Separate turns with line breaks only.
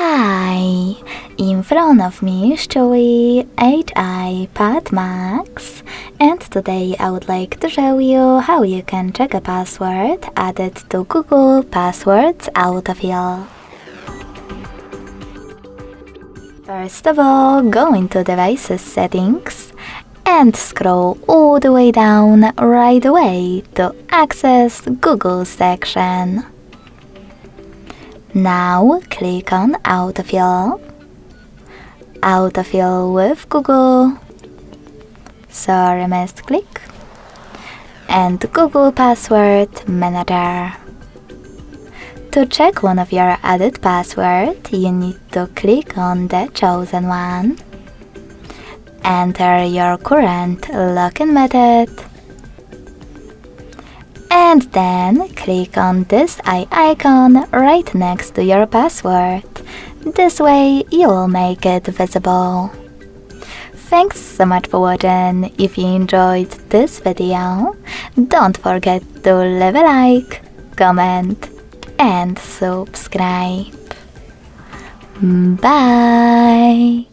Hi, in front of me is Chuwi HiPad Max, and today I would like to show you how you can check a password added to Google Passwords Autofill. First of all, go into Devices Settings and scroll all the way down right away to access Google section. Now click on Autofill. Autofill with Google. Sorry, missed click. And Google Password Manager. To check one of your added passwords, you need to click on the chosen one. Enter your current login method. And then click on this eye icon right next to your password. This way you will make it visible. Thanks so much for watching. If you enjoyed this video, don't forget to leave a like, comment and subscribe. Bye!